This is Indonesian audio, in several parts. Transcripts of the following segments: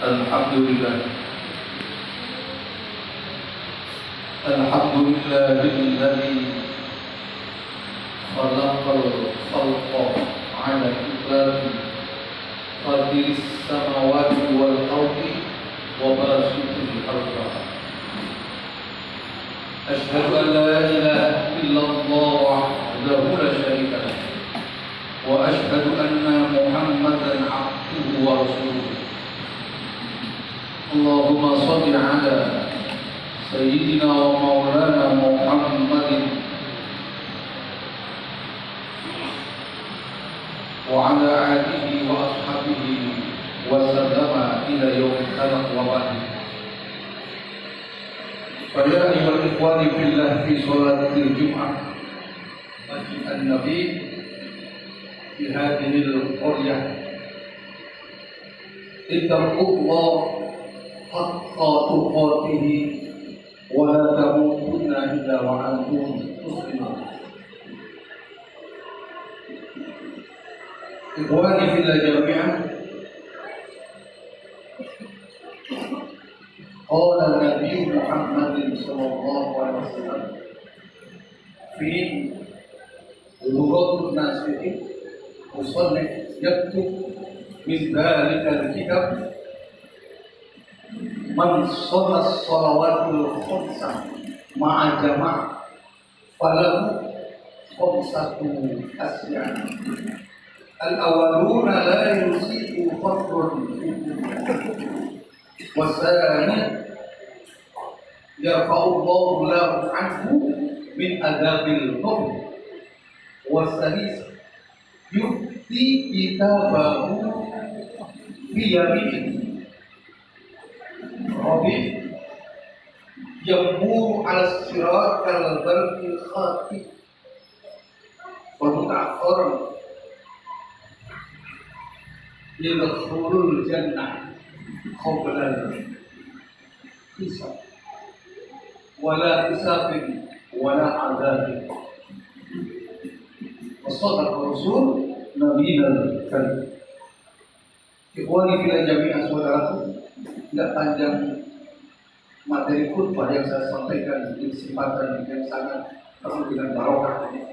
Alhamdulillah. Alhamdulillahilladzi khalaqal khalqa 'ala itlaqi qadiris samawati wal ardi wa basitul ardi. Asyhadu an la ilaha illallah wahdahu la syarika lah wa asyhadu anna Muhammadan 'abduhu wa rasuluh. Allahumma shalli 'ala sayyidina wa maulana Muhammadin wa 'ala alihi wa ashabihi wa sallama ila yaumil qiyamah wa ba'd. Pada ayuhal ikhwani fillah fi sholatil Jum'ah Masjid An-Nabi fi hadhil qaryah, ittaqullah haqqa tuqatih wa la tamutunna illa wa antum muslimun. Ikhwani fillah jami'an, qala Nabi Muhammad sallallahu alaihi wasallam fi lughatul nasihi musannif yaktub min dhalika al-kitab man shalla shalawatul khamsah ma'a jama'ah falahu khamsatu asyan. Al-awwaluna la yusibu fadlun wasani yarfa'ullahu lahu anhu min adabil qabr wasalis yu'ti kitabahu fi yaminihi Rabi yamur ala sirat kal barqil khatib wa muta'akhir yadkhulul jannah qabla hisab wala hisabin wala adabin. Wassalamualaikum warahmatullahi wabarakatuh. Ikhwani fillah jami'an, saudaraku, tidak panjang materi khutbah yang saya sampaikan di kesempatan yang sangat penuh dengan barokah ini.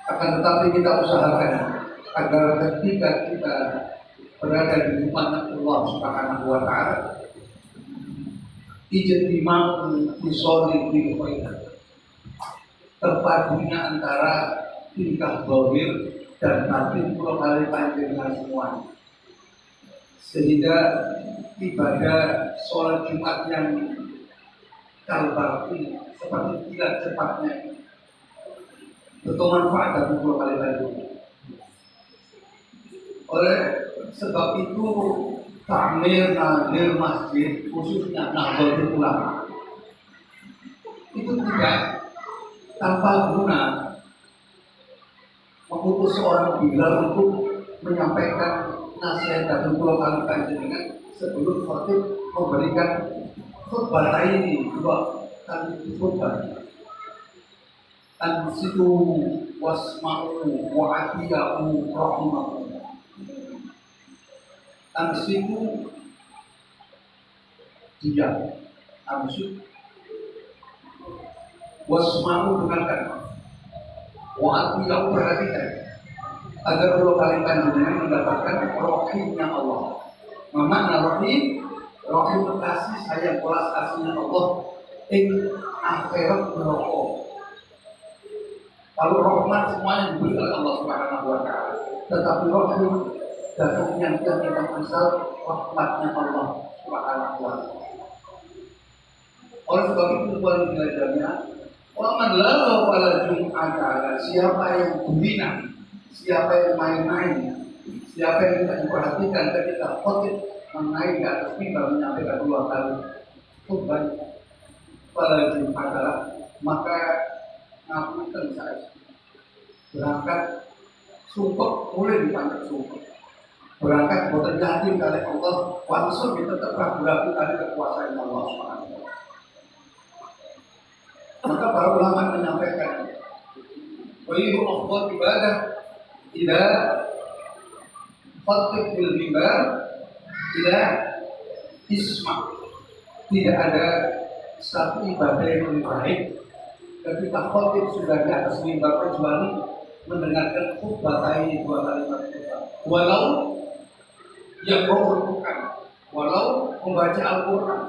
Akan tetapi kita usahakan agar ketika kita berada di rumah Allah Subhanahu wa taala, ijtima'u bisolihi khair, terpadunya antara tingkah zahir dan batin pulau kali panjenengan semuanya, sehingga ibadah sholat Jumat yang kalbati seperti kilat cepatnya betul manfaat dan pulau kali panjenengan. Oleh sebab itu takmir nadir masjid, khususnya Nahdlatul Ulama, itu tidak tanpa guna mengutus seorang bilal untuk menyampaikan nasihat dan pulau kali panjenengan sebelum khatib memberikan khutbah ini dua kali khutbah. Ansitu wasma'u wa atiya'u rahimakum. Ansitu diam, ansitu wasma'u dengarkan, wa atiya'u perhatikan, agar pulau kali panjenengan mendapatkan rohimnya Allah. Makna rohim, rohim kasih sayang belas kasihnya Allah ing akhirat neraka. Kalau rahmat semuanya diberi oleh Allah Subhanahu wa taala, tetapi rohim dan yang kita misal rahmatnya Allah Subhanahu wa taala. Oleh sebab itu buat belajarnya, wa man la fala jum'ata, siapa yang gulina, siapa yang main-main, siapa yang tidak diperhatikan ketika khotib menaik ke atas mimbar menyampaikan dua kali khutbah pada Jum'at, maka ngapunten saya berangkat sumpah mulai dipanggil sumpah, berangkat boten yakin kali Allah, langsung kita tetap ragu-ragu kali kekuasaan Allah Subhanahu wa taala. Maka para ulama menyampaikan, wa yu'afdal ibadah tidak Khotib bil mimbar tidak isma, tidak ada satu ibadah yang lebih baik ketika khotib sudah di atas mimbar kecuali mendengarkan khutbah ini 2 kalimat khutbah. Walau yang Quran, walau membaca Al-Quran,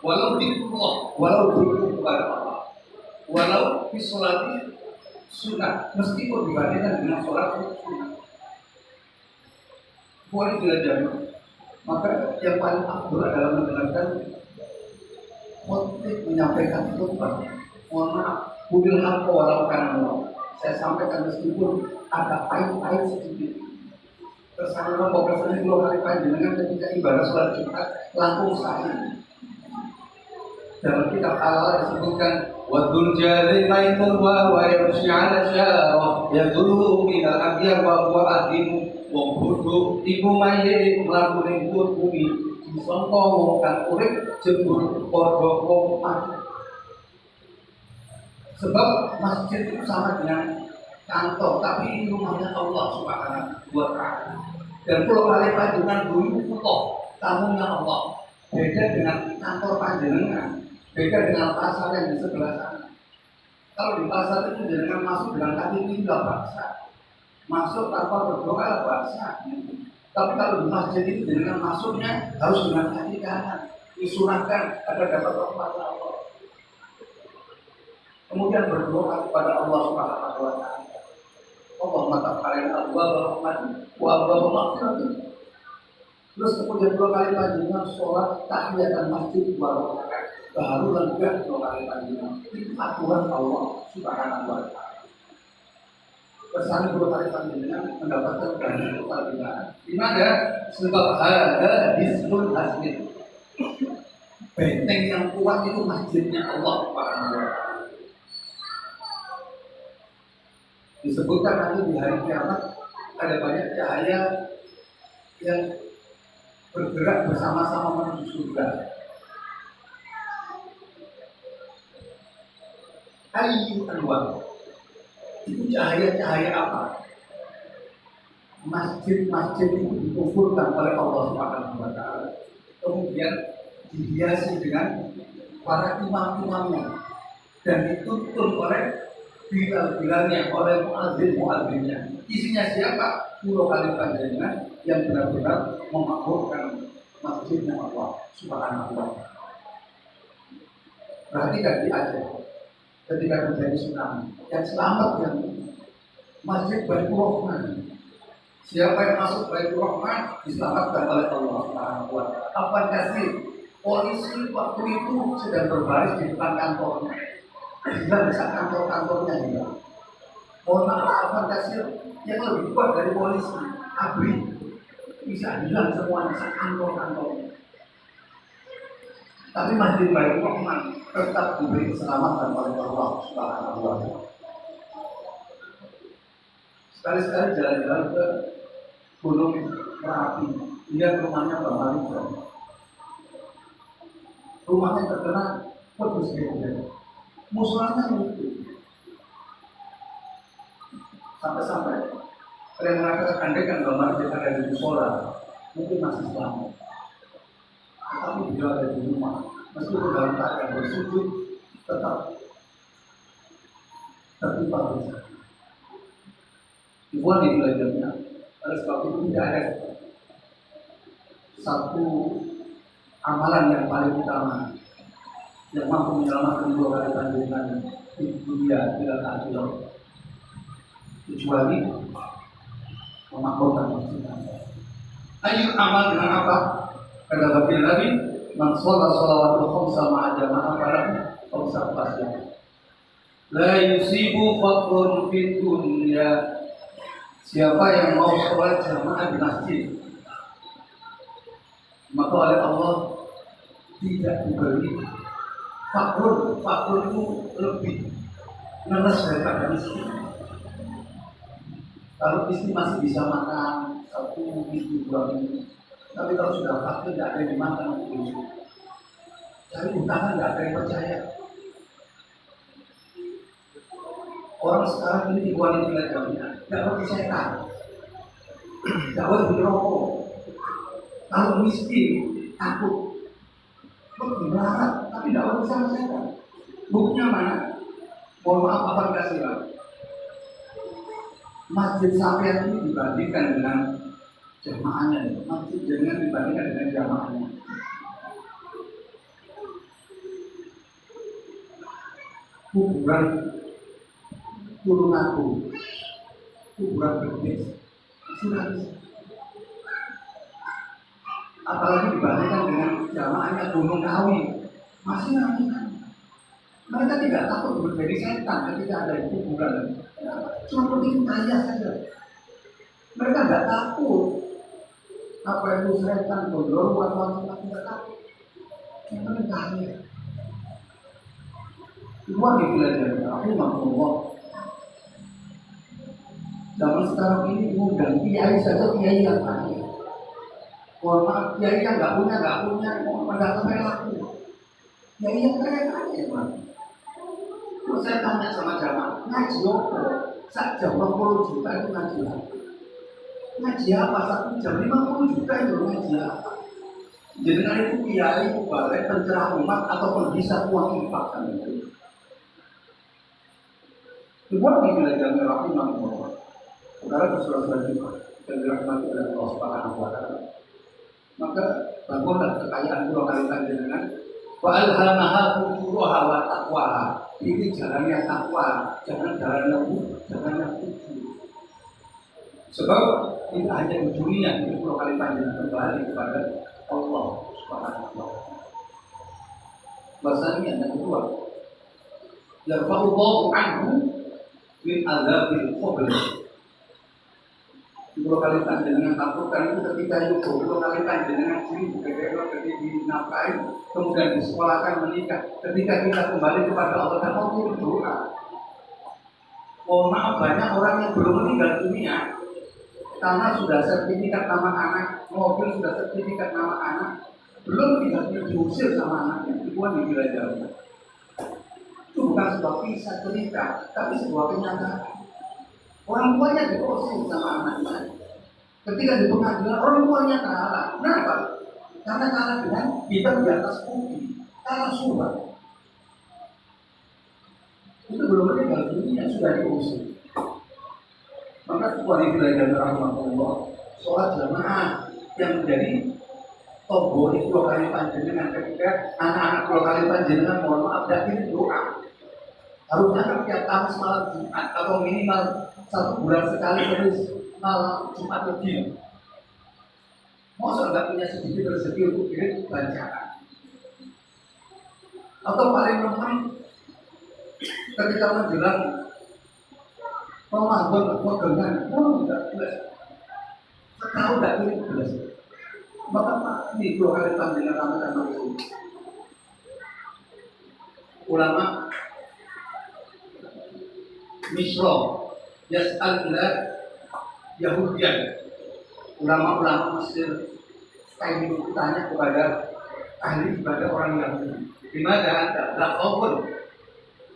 walau dikullah, walau dikul kepada Allah, walau di sholat sunnah, meskipun dibandingkan dengan sholat sunnah. Boleh belajar, maka yang paling afdal adalah mendengarkan khotib menyampaikan khutbah. Mohon maaf, budil haqqa walau kana murah. Saya sampaikan meskipun ada pahit-pahit sedikit. Kesannya bahwa kesannya 2 kali panjenengan ketika ibadah sholat Jumat langsung sahih. Dalam kitab Allah disebutkan wadul jari maitun wa yamshi ala syarah yadullu minal abyar wa huwa adimu wong bodho iku maye mlaku ning bumi disangka wong kang urip jebul padha wong mati. Sebab masjid itu sama dengan kantor, tapi ini rumahnya Allah Subhanahu wa Ta'ala. Dan kalau kalian panjenengan dulu foto tamunya Allah, beda dengan kantor panjenengan, beda dengan pasar yang di sebelah sana. Kalau di pasar itu jenengan masuk dengan kaki kiri nggak baksa, masuk tanpa berdoa baksa. Tapi kalau di masjid itu jenengan masuknya harus dengan kaki kanan, disunahkan agar dapat rahmat Allah. Kemudian berdoa kepada Allah Subhanahu wa Ta'ala. Allahumma taqabbal abwaab rahmatik wa abwaab maghfiratik. Terus kemudian 2 kali panjenengan sholat tahiyatan masjid 2 rakaat. Baru lega 2 kali panjenengan. Itu aturan Allah Subhanahu wa Ta'ala. Pesan 2 kali panjenengan mendapatkan banyak keutamaan. Di mana? Sebab ada dismul masjid. Benteng yang kuat itu masjidnya Allah Subhanahu wa Ta'ala. Disebutkan nanti di hari kiamat ada banyak cahaya yang bergerak bersama-sama menuju surga. Ayyu anwar. Itu cahaya-cahaya apa? Masjid-masjid itu dikumpulkan oleh Allah Subhanahu wa Ta'ala. Kemudian dihiasi dengan para imam-imamnya dan dituntun oleh bilal-bilalnya, oleh muadzin-muadzinnya. Isinya siapa? 10 kali panjenengan yang benar-benar memakmurkan masjidnya Allah Subhanahu wa Ta'ala. Perhatikan di Aceh ketika terjadi tsunami, yang selamat yang Masjid Baitur Rahman. Siapa yang masuk Baitur Rahman diselamatkan oleh Allah Subhanahu wa Ta'ala. Apa kasih? Polisi waktu itu sedang berbaris di depan kantornya. Bila bisa kantor-kantornya hilang. Mohon maaf, apa kasih yang lebih kuat dari polisi, ABRI bisa hilang semuanya saat kantor-kantornya. Tapi Masjid Baitur Rahman tetap diberi keselamatan oleh Allah Subhanahu wa Ta'ala. Sekali-sekali jalan-jalan ke Gunung Merapi, lihat rumahnya Bang Malikson. Rumahnya terkena pedus gitu. Musolanya itu sampai-sampai kalian mengatakan andai Bang Malikson ada di musola, mungkin masih selamat. Tetapi dia ada di rumah, meskipun dalam keadaan bersujud, tetap tertimpa bencana. Ibuan di belajarnya, oleh sebab itu tidak ada satu amalan yang paling utama yang mampu menyelamatkan 2 kali panjenengan di dunia tidak adil, kecuali memakmurkan masjid. Ayo amal dengan apa? Kata Nabi Nabi, man sholat sholawatul khamsa ma'a jama'ah falahu khamsa fasya. La yusibu faqrun fid dunya. Siapa yang mau sholat jamaah di masjid, maka oleh Allah tidak diberi fakir. Fakir itu lebih ngeles daripada miskin. Kalau miskin masih bisa makan 1 minggu 2 minggu, tapi kalau sudah fakir tidak ada yang dimakan itu. Cari utangan tidak ada yang percaya. Orang sekarang ini dibuat di jaminan, tidak perlu setan. dakwah di rokok. Kalau miskin, takut. Melarat, tapi dakwah bisa menyelesaikan. Buktinya mana? Mohon maaf, apa dikasih lah? Masjid Safiyah ini dibandingkan dengan jamaahnya, masjid jangan dibandingkan dengan jamaahnya. Kuburan Turun Aku, kuburan berbeda, sudah bisa. Apalagi dibandingkan dengan jamaahnya Gunung Kawi, masih nangis. Mereka tidak takut menjadi setan ketika ada di kuburan. Cuma penting kaya saja. Mereka tidak takut. Apa itu setan, gondor, warna-warna tidak takut. Yang penting kaya. Semua dipelajari. Aku Allah. Zaman sekarang ini mengundang kiai saja, kiai yang kaya. Mohon maaf, kiai yang nggak punya, mau mendatangkan laku. Kiai yang kaya, Pak. Terus saya tanya sama jamaah, ngaji apa? Sak jam 50 juta itu ngaji apa? Ngaji apa? 1 jam 50 juta itu ngaji apa? Jangan itu kiai, balai, pencerah umat ataupun bisa uang infak kan itu. Sebuah pilihan yang rahimahullah. Saudara bersuara juga dan dirahmati oleh Allah Subhanahu wa Ta'ala. Maka bangunlah kekayaan dua kali dengan wa alhamaha fujuraha wa taqwaha. Ini jalannya takwa, jangan jalannya fujur. Sebab tidak hanya di dunia itu dua kali panjang kembali kepada Allah Subhanahu wa Ta'ala. Bahasanya yang kedua, yarfa'ullahu anhu min azabil qabr. Dua kali panjenengan takutkan itu ketika itu dua kali panjenengan sini ketika dinafkahi kemudian disekolahkan menikah. Ketika kita kembali kepada Allah dan mau berdoa. Mohon maaf, banyak orang yang belum meninggal dunia karena sudah sertifikat nama anak, mobil sudah sertifikat nama anak, belum tidak diusir sama anaknya, itu kan dikira jauh. Itu bukan sebuah kisah cerita, tapi sebuah kenyataan. Orang tuanya diusir sama anaknya. Ketika di pengadilan, orang tuanya kalah. Kenapa? Karena kalah dengan hitam di atas putih, kalah surat. Itu belum meninggal dunia sudah diusir. Maka sebuah belajar rahmatullah, sholat jamaah yang menjadi tombol itu dua kali panjenengan ketika anak-anak dua kali panjenengan mohon maaf dan ini doa. Harusnya kan tiap Kamis malam Jumat atau minimal 1 bulan sekali terus malam Jumat lebih. Masa nggak punya sedikit rezeki untuk kirim bacaan? Atau paling lemah ketika menjelang Ramadan pegangan, tidak jelas. Tahu tidak ini jelas. Maka ini dua kali panjenengan Ramadan itu. Ulama Misro Yas'al ila Yahudian. Ulama-ulama Mesir kayak bertanya kepada ahli ibadah orang Yahudi. Di mana ada lakon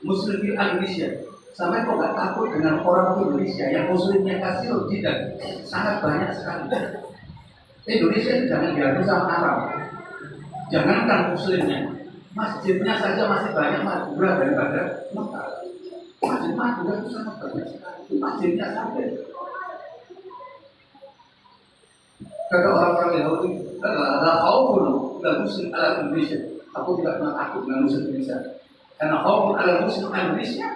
Muslim di Indonesia. Sampai kok gak takut dengan orang Indonesia yang muslimnya kasih tidak sangat banyak sekali. Indonesia itu jangan diadu sama Arab. Jangankan muslimnya, masjidnya saja masih banyak Madura daripada Mekah. Masjid Madura itu sangat banyak sekali. Masjidnya saja. Kata orang-orang Yahudi, ada khaufun ala muslim ala Indonesia. Aku tidak pernah takut dengan muslim Indonesia. Karena khaufun ala muslim Indonesia.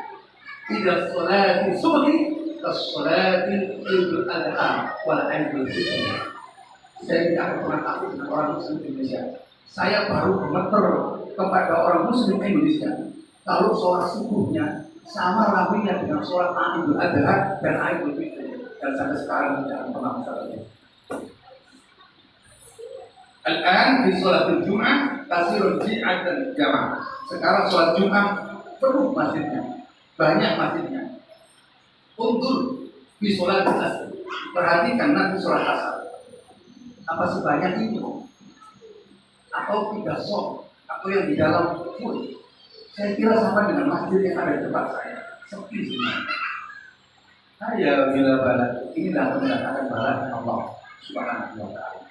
Tidak sholat subuhi, sholat idul adha, wal idul fitri. Saya tidak pernah takut dengan orang Muslim Indonesia. Saya baru gemeter kepada orang Muslim Indonesia. Kalau sholat subuhnya sama rapinya dengan sholat idul adha dan idul fitri. Dan sampai sekarang tidak pernah masalahnya. Al-an di sholat Jumat kasirun ji'at dan jamaah. Sekarang sholat Jumat penuh masjidnya. Banyak masjidnya. Untuk di sholat asar. Perhatikan nanti sholat asar. Apa sebanyak itu? Atau tidak sok? Atau yang di dalam full? Saya kira sama dengan masjid yang ada di tempat saya. Sepi semua. Saya bila balat inilah mendatangkan balat Allah Subhanahu wa taala.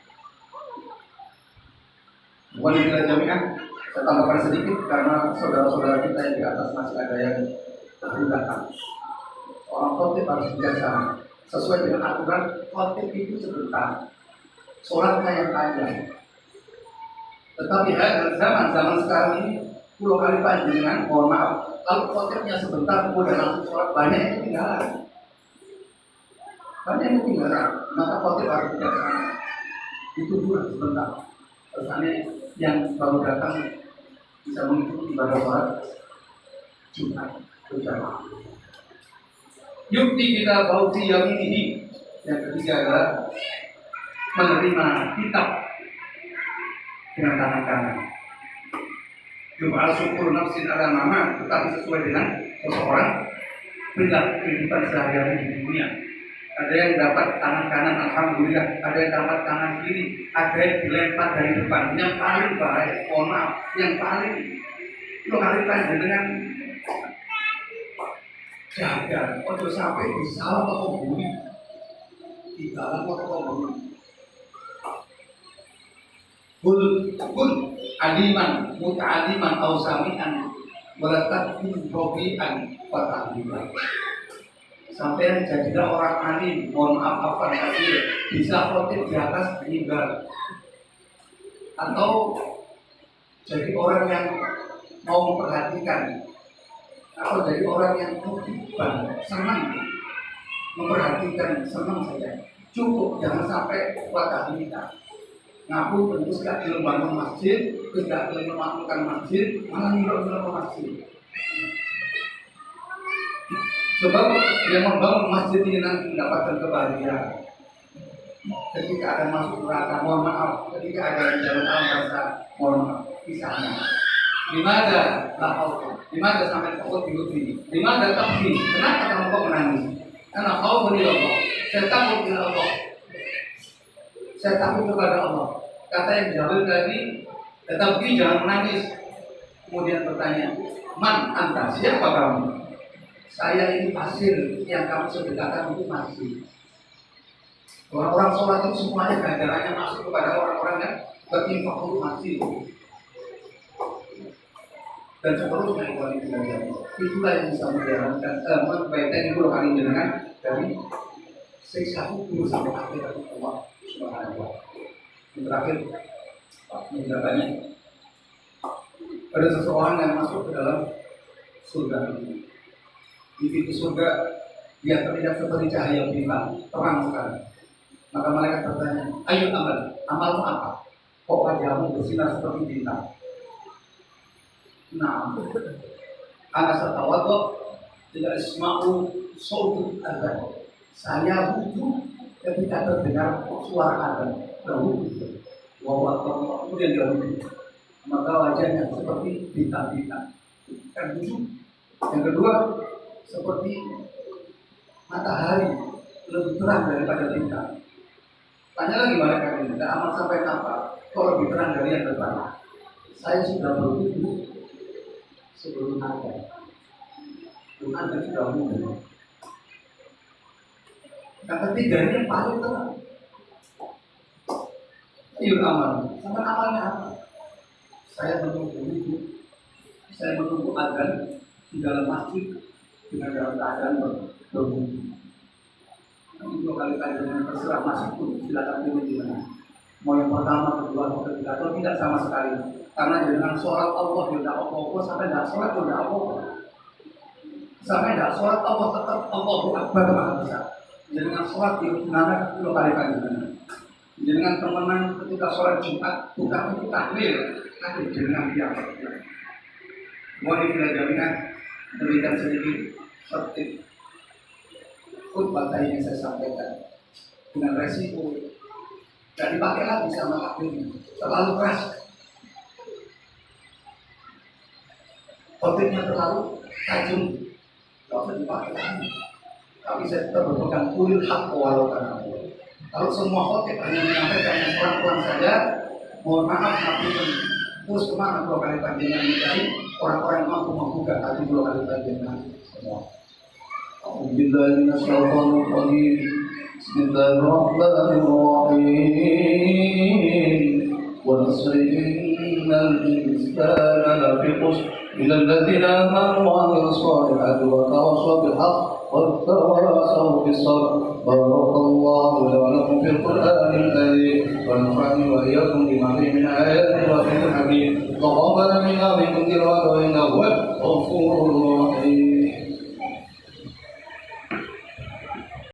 Bukan bila jami'ah, saya tambahkan sedikit karena saudara-saudara kita yang di atas masih ada yang baru datang. Orang khotib harus bijaksana. Sesuai dengan aturan, khotib itu sebentar, sholatnya yang panjang. Tetapi zaman sekarang ini, puluh kali panjang, mohon maaf, kalau khotibnya sebentar, kemudian langsung sholat, banyak yang ketinggalan. Banyak yang ketinggalan, maka khotib harus bijaksana. Itu pun sebentar. Terusnya yang baru datang bisa mengikuti ibadah sholat Jumat berjamaah. Yukti kita bauti yang ini. Yang ketiga adalah menerima kitab dengan tangan kanan. Jum'al syukur nafsin ala mama, tetapi sesuai dengan seseorang perilaku kehidupan sehari-hari di dunia. Ada yang dapat tangan kanan, alhamdulillah. Ada yang dapat tangan kiri, ada yang dilempar dari depan. Yang paling bahaya, mohon maaf, yang paling lokalitas dengan jaga, untuk sampai di salah atau bumi, di dalam atau bumi. Kul aliman, muta'aliman, awsami'an, walatakun robi'an, fatahliman. Sampai jadilah orang alim, mohon maaf apa hasil, bisa khotib di atas meninggal, atau jadi orang yang mau memperhatikan, atau jadi orang yang mukiban, senang memperhatikan, senang saja. Cukup, jangan sampai wadah kita. Ngaku tentu tidak dilembangun masjid, tidak dilembangun masjid, malah nyuruh masjid. Sebab yang membangun masjid ini nanti mendapatkan kebahagiaan. Ketika ada masuk neraka, mohon maaf. Ketika ada di dalam alam rasa, mohon maaf. Kisahnya. Dimana lahau? Dimana sampai kau diuji? Dimana takdir? Kenapa kamu kau menangis? Karena kau beri Allah. Saya takut kepada Allah. Saya takut kepada Allah. Kata yang jauh tadi, tetapi jangan menangis. Kemudian bertanya, man anta? Siapa kamu? Saya ini pasir yang kamu sedekahkan itu masih. Orang-orang sholat itu semuanya ganjarannya masuk kepada orang-orang yang berinfak untuk masih. Dan seterusnya itulah yang bisa menjalankan membaikkan itu kali dengan dari siksa hukum sampai akhir Allah Subhanahu wa taala. Yang terakhir, menjalannya ada seseorang yang masuk ke dalam surga ini. Di pintu surga dia terlihat seperti cahaya bintang, terang sekali. Maka malaikat bertanya, ayo amalmu apa? Kok wajahmu bersinar seperti bintang? Nah, anak satawadho tidak isma'u sautu adzan. Saya wudhu ketika terdengar suara adzan. Berwudhu, kemudian dia wudhu. Maka wajahnya seperti bintang-bintang. Kan wudhu. Yang kedua, seperti matahari lebih terang daripada bintang. Tanya lagi malaikat ini, tidak amal sampai kapan? Kok lebih terang dari yang depan? Saya sudah berwudhu sebelum ada. Belum ada sudah wudhu. Yang ketiga ini yang paling terang. Yuk amal. Sama amalnya apa? Saya menunggu wudhu. Saya menunggu adzan di dalam masjid. Dengan dalam keadaan berwudhu. Nanti dua kali kajian terserah masuk pun silakan pilih di mana. Mau yang pertama, kedua, atau ketiga, atau tidak sama sekali. Karena dengan sholat Allah tidak apa-apa, sampai tidak sholat tidak apa-apa. Sampai tidak sholat Allah tetap Allahu Akbar Maha Besar. Dengan sholat di mana dua kali kajian. Dengan teman ketika sholat Jumat bukan untuk takbir, tapi dengan biasa. Mohon bila jaminan berikan sedikit seperti khutbah tadi yang saya sampaikan dengan resiko dan dipakai lagi sama takbirnya terlalu keras, khotibnya terlalu tajam, tidak usah dipakai lagi. Tapi saya tetap berpegang kulil haq walau kana. Kalau semua khotib hanya menyampaikan yang pelan-pelan saja, mohon maaf, tapi terus kemana dua kali panjangnya mencari orang-orang yang mampu membuka hati dua kali panjangnya semua. أعوذ بالله من الشيطان الرجيم بسم الله الرحمن الرحيم والعصر إن الإنسان لفي خسر إلا الذين آمنوا وعملوا الصالحات وتواصوا بالحق وتواصوا بالصبر بارك الله لي ولكم في القرآن الكريم ونفعني وإياكم بما فيه من آيات وفي الحكيم تقبل منا منكم تلاوته إنه هو الغفور الرحيم